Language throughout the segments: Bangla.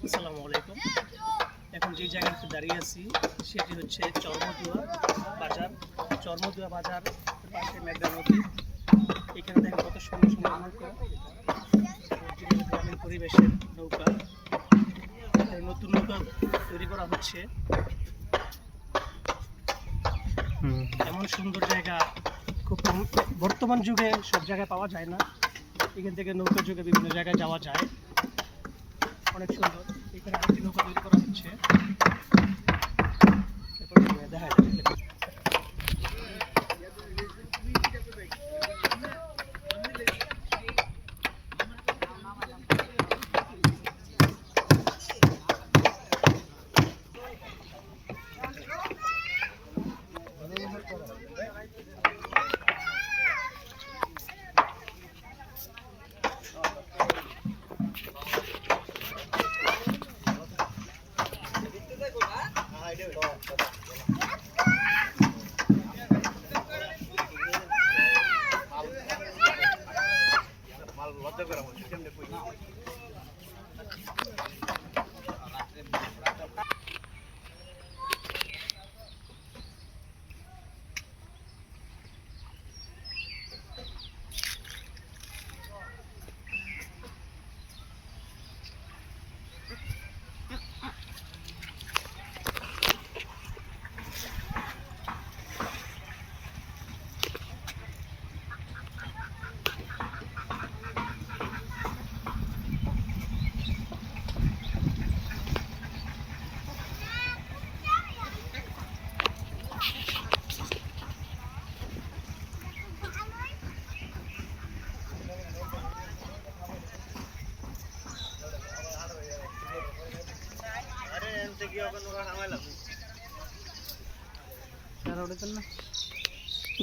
আসসালামু আলাইকুম। এখন যে জায়গাতে দাঁড়িয়ে আছি সেটি হচ্ছে চরমদুয়া বাজার। চরমদুয়া বাজার পাশে মেঘনা নদী। এখানে দেখেন কত সুন্দর সুন্দর নৌকা, গ্রামীণ পরিবেশের নৌকা। এখানে নতুন নৌকা তৈরি করা হচ্ছে। এমন সুন্দর জায়গা খুব বর্তমান যুগে সব জায়গায় পাওয়া যায় না। এখান থেকে নৌকা যুগে বিভিন্ন জায়গায় যাওয়া যায়, অনেক সুন্দর। এখানে আরেকটি নৌকা তৈরি করা হচ্ছে, দেখা যায়।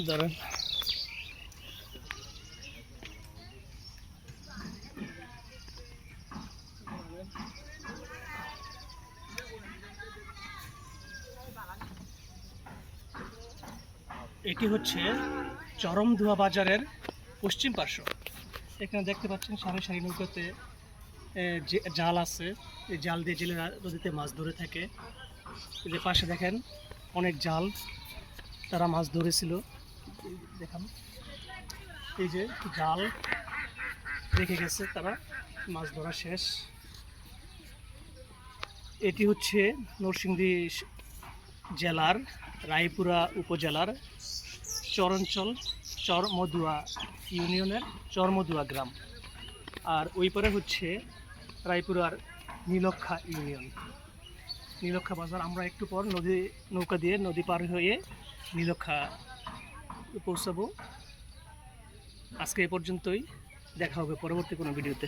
ধরেন এটি হচ্ছে চরমদুয়া বাজারের পশ্চিম পার্শ্ব। এখানে দেখতে পাচ্ছেন সারি সারি নৌকাতে জাল আছে। এই জাল দিয়ে জেলেরা নদীতে মাছ ধরে থাকে। এই যে পাশে দেখেন অনেক জাল, তারা মাছ ধরেছিল। দেখান, এই যে জাল রেখে গেছে, তারা মাছ ধরা শেষ। এটি হচ্ছে নরসিংদী জেলার রায়পুরা উপজেলার চরাঞ্চল চরমদুয়া ইউনিয়নের চরমদুয়া গ্রাম। আর ওই পারে হচ্ছে রায়পুরার নীলক্ষা ইউনিয়ন, নীলক্ষা বাজার। আমরা একটু পর নৌকা দিয়ে নদী পার হয়ে নীলক্ষা পৌঁছাবো। আজকে এ পর্যন্তই, দেখা হবে পরবর্তী কোনো ভিডিওতে।